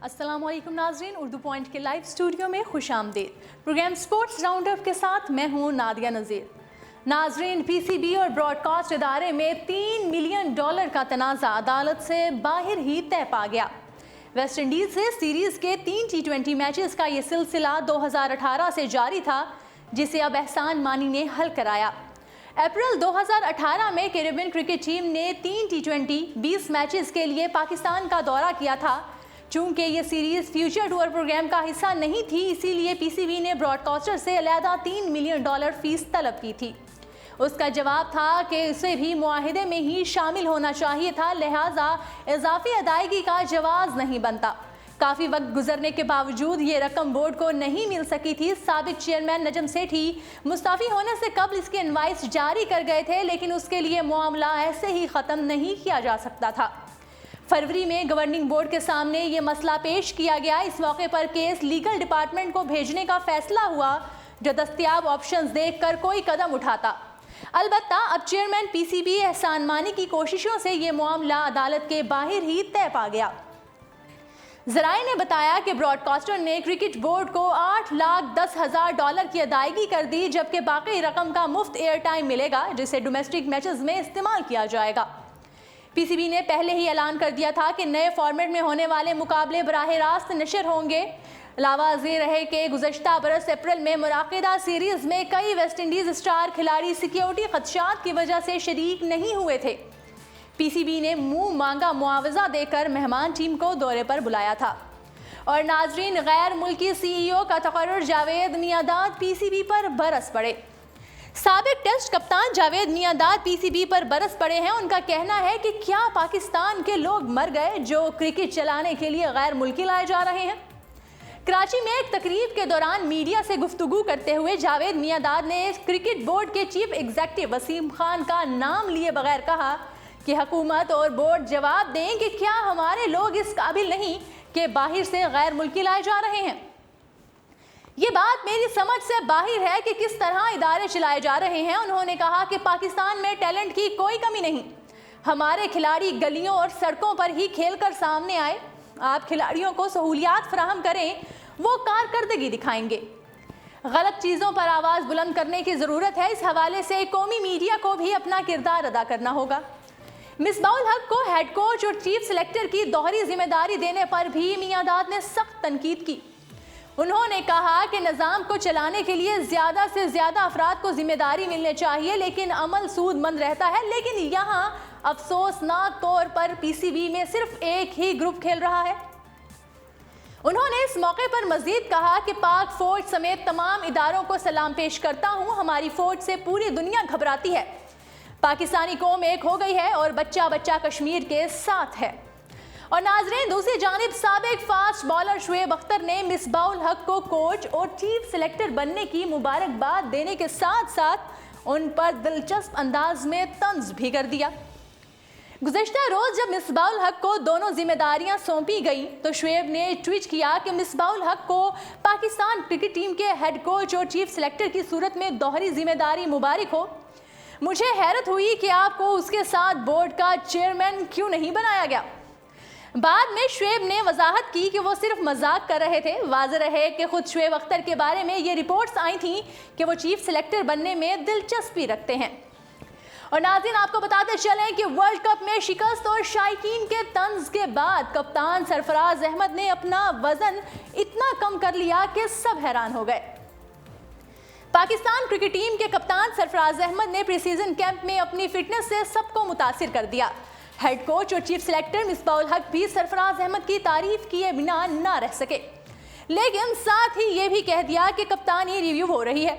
अस्सलाम वालेकुम नाज़रीन, उर्दू पॉइंट के लाइव स्टूडियो में खुश आमदीद। प्रोग्राम स्पोर्ट्स राउंड अप के साथ मैं हूँ नादिया नज़ीर। नाज़रीन, पीसीबी और ब्रॉडकास्ट इदारे में $3 मिलियन का तनाज़ा अदालत से बाहर ही तय पा गया। वेस्ट इंडीज़ से सीरीज़ के 3 T20 मैचेस का ये सिलसिला 2018 से जारी था, जिसे अब एहसान मानी ने हल कराया। अप्रैल 2018 में कैरेबियन क्रिकेट टीम ने 3 T20 20 मैचेस के लिए पाकिस्तान का दौरा किया था। चूंकि ये सीरीज फ्यूचर टूर प्रोग्राम का हिस्सा नहीं थी, इसीलिए पीसीबी ने ब्रॉडकास्टर से अलहदा $3 मिलियन फीस तलब की थी। उसका जवाब था कि इसे भी मुआहिदे में ही शामिल होना चाहिए था, लिहाजा इजाफी अदायगी का जवाज नहीं बनता। काफ़ी वक्त गुजरने के बावजूद ये रकम बोर्ड को नहीं मिल सकी थी। साबिक चेयरमैन नजम सेठी मुस्ताफ़ी होने से कबल इसकी इनवाइस जारी कर गए थे, लेकिन उसके लिए मामला ऐसे ही ख़त्म नहीं किया जा सकता था। फरवरी में गवर्निंग बोर्ड के सामने ये मसला पेश किया गया। इस मौके पर केस लीगल डिपार्टमेंट को भेजने का फैसला हुआ, जो दस्तयाब ऑप्शंस देखकर कोई कदम उठाता। अलबत्ता अब चेयरमैन पीसीबी एहसान मानी की कोशिशों से ये मामला अदालत के बाहर ही तय पा गया। ज़राए ने बताया कि ब्रॉडकास्टर ने क्रिकेट बोर्ड को $8,10,000 की अदायगी कर दी, जबकि बाकी रकम का मुफ्त एयर टाइम मिलेगा, जिसे डोमेस्टिक मैचेस में इस्तेमाल किया जाएगा। पीसीबी ने पहले ही ऐलान कर दिया था कि नए फॉर्मेट में होने वाले मुकाबले बराह रास्त नशर होंगे। लावाज़ेह रहे कि गुज़श्ता बरस अप्रैल में मुनाक़िदा सीरीज़ में कई वेस्ट इंडीज़ स्टार खिलाड़ी सिक्योरिटी खदशात की वजह से शरीक नहीं हुए थे। पीसीबी ने मुंह मांगा मुआवजा देकर मेहमान टीम को दौरे पर बुलाया था। और नाजरीन, गैर मुल्की सीईओ का तकर्रुर जावेद मियांदाद पीसीबी पर बरस पड़े। साबिक टेस्ट कप्तान जावेद मियांदाद पीसीबी पर बरस पड़े हैं। उनका कहना है कि क्या पाकिस्तान के लोग मर गए जो क्रिकेट चलाने के लिए गैर मुल्की लाए जा रहे हैं। कराची में एक तकरीब के दौरान मीडिया से गुफ्तगू करते हुए जावेद मियांदाद ने क्रिकेट बोर्ड के चीफ एग्जीक्यूटिव वसीम खान का नाम लिए बगैर कहा कि हुकूमत और बोर्ड जवाब दें कि क्या हमारे लोग इस काबिल नहीं कि बाहर से गैर मुल्की लाए जा रहे हैं। ये बात मेरी समझ से बाहर है कि किस तरह इदारे चलाए जा रहे हैं। उन्होंने कहा कि पाकिस्तान में टैलेंट की कोई कमी नहीं, हमारे खिलाड़ी गलियों और सड़कों पर ही खेलकर सामने आए। आप खिलाड़ियों को सहूलियात फराहम करें, वो कारकर्दगी दिखाएंगे। गलत चीज़ों पर आवाज़ बुलंद करने की ज़रूरत है। इस हवाले से कौमी मीडिया को भी अपना किरदार अदा करना होगा। मिसबाउल हक को हेड कोच और चीफ सेलेक्टर की दोहरी जिम्मेदारी देने पर भी मियांदाद ने सख्त तनकीद की। उन्होंने कहा कि निज़ाम को चलाने के लिए ज़्यादा से ज़्यादा अफराद को जिम्मेदारी मिलनी चाहिए, लेकिन अमल सूदमंद रहता है। लेकिन यहाँ अफसोसनाक तौर पर पीसीबी में सिर्फ एक ही ग्रुप खेल रहा है। उन्होंने इस मौके पर मजीद कहा कि पाक फौज समेत तमाम इदारों को सलाम पेश करता हूँ। हमारी फौज से पूरी दुनिया घबराती है। पाकिस्तानी कौम एक हो गई है और बच्चा बच्चा कश्मीर के साथ है। और नाजरीन, दूसरी जानिब साबिक फास्ट बॉलर शुएब अख्तर ने मिसबाउल हक को कोच और चीफ सेलेक्टर बनने की मुबारकबाद देने के साथ साथ उन पर दिलचस्प अंदाज में तंज भी कर दिया। गुज़श्ता रोज जब मिसबाउल हक को दोनों जिम्मेदारियां सौंपी गई तो शुएब ने ट्वीट किया कि मिसबाउल हक को पाकिस्तान क्रिकेट टीम के हेड कोच और चीफ सेलेक्टर की सूरत में दोहरी जिम्मेदारी मुबारक हो। मुझे हैरत हुई कि आपको उसके साथ बोर्ड का चेयरमैन क्यों नहीं बनाया गया। बाद में शुएब ने वजाहत की कि वो सिर्फ मजाक कर रहे थे। वाज़ेह रहे कि खुद शुएब अख्तर के बारे में ये रिपोर्ट्स आई थीं कि वो चीफ सेलेक्टर बनने में दिलचस्पी रखते हैं। और नाज़रीन, आपको बताते चलें कि वर्ल्ड कप में शिकस्त और शायकीन के तंज के बाद कप्तान सरफराज अहमद ने अपना वजन इतना कम कर लिया कि सब हैरान हो गए। पाकिस्तान क्रिकेट टीम के कप्तान सरफराज अहमद ने प्री सीजन कैंप में अपनी फिटनेस से सबको मुतासिर कर दिया। हेड कोच और चीफ सेलेक्टर मिसबाउल हक भी सरफराज अहमद की तारीफ किए बिना ना रह सके, लेकिन साथ ही ये भी कह दिया कि कप्तानी रिव्यू हो रही है।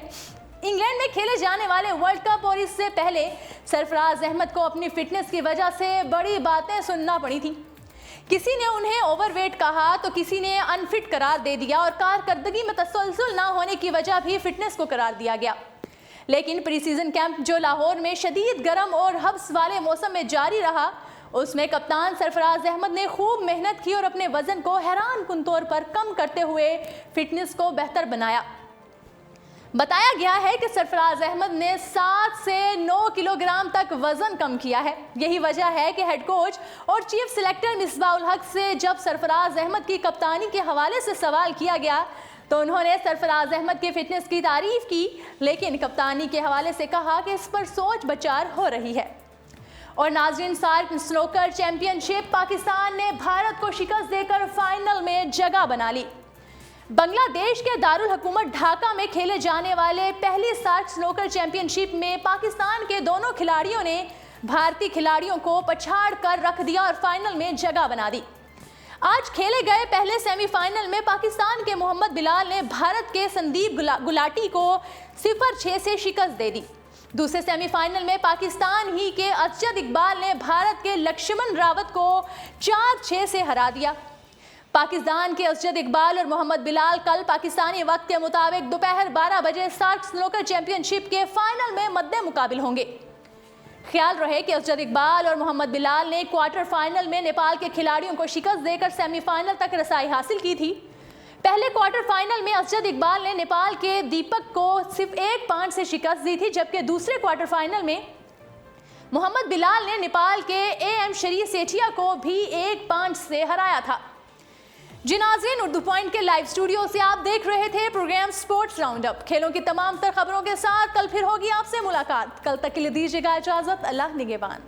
इंग्लैंड में खेले जाने वाले वर्ल्ड कप और इससे पहले सरफराज अहमद को अपनी फिटनेस की वजह से बड़ी बातें सुनना पड़ी थी। किसी ने उन्हें ओवरवेट कहा तो किसी ने अनफिट करार दे दिया और कारकर्दगी में तसलसल ना होने की वजह भी फिटनेस को करार दिया गया। लेकिन प्री सीजन कैंप जो लाहौर में शदीद गर्म और हब्स वाले मौसम में जारी रहा, उसमें कप्तान सरफराज अहमद ने खूब मेहनत की और अपने वजन को हैरान कुन तौर पर कम करते हुए फिटनेस को बेहतर बनाया। بتایا گیا ہے کہ سرفراز احمد نے 7 سے 9 کلو گرام تک وزن کم کیا ہے۔ یہی وجہ ہے کہ ہیڈ کوچ اور چیف سلیکٹر مصباح الحق سے جب سرفراز احمد کی کپتانی کے حوالے سے سوال کیا گیا تو انہوں نے سرفراز احمد کی فٹنس کی تعریف کی، لیکن کپتانی کے حوالے سے کہا کہ اس پر سوچ بچار ہو رہی ہے۔ اور ناظرین، سارک سنوکر چیمپئن شپ پاکستان نے بھارت کو شکست دے کر فائنل میں جگہ بنا لی۔ بنگلہ دیش کے دارالحکومت ڈھاکہ میں کھیلے جانے والے پہلی سارک سنوکر چیمپئن شپ میں پاکستان کے دونوں کھلاڑیوں نے بھارتی کھلاڑیوں کو پچھاڑ کر رکھ دیا اور فائنل میں جگہ بنا دی۔ آج کھیلے گئے پہلے سیمی فائنل میں پاکستان کے محمد بلال نے بھارت کے سندیپ گلاٹی کو 0-6 سے شکست دے دی۔ دوسرے سیمی فائنل میں پاکستان ہی کے اسجد اقبال نے بھارت کے لکشمن راوت کو 4-6 سے ہرا دیا۔ پاکستان کے اسجد اقبال اور محمد بلال کل پاکستانی وقت کے مطابق دوپہر 12 بجے سارک سنوکر چیمپئن شپ کے فائنل میں مد مقابل ہوں گے۔ خیال رہے کہ اسجد اقبال اور محمد بلال نے کوارٹر فائنل میں نیپال کے کھلاڑیوں کو شکست دے کر سیمی فائنل تک رسائی حاصل کی تھی۔ پہلے کوارٹر فائنل میں اسجد اقبال نے نیپال کے دیپک کو صرف 1 پوائنٹ سے شکست دی تھی، جبکہ دوسرے کوارٹر فائنل میں محمد بلال نے نیپال کے AM شری سیٹھیا کو بھی 1 پوائنٹ سے ہرایا تھا۔ جی ناظرین، اردو پوائنٹ کے لائیو اسٹوڈیو سے آپ دیکھ رہے تھے پروگرام سپورٹس راؤنڈ اپ۔ کھیلوں کی تمام تر خبروں کے ساتھ کل پھر ہوگی آپ سے ملاقات۔ کل تک کے لیے دیجیے گا اجازت۔ اللہ نگہبان۔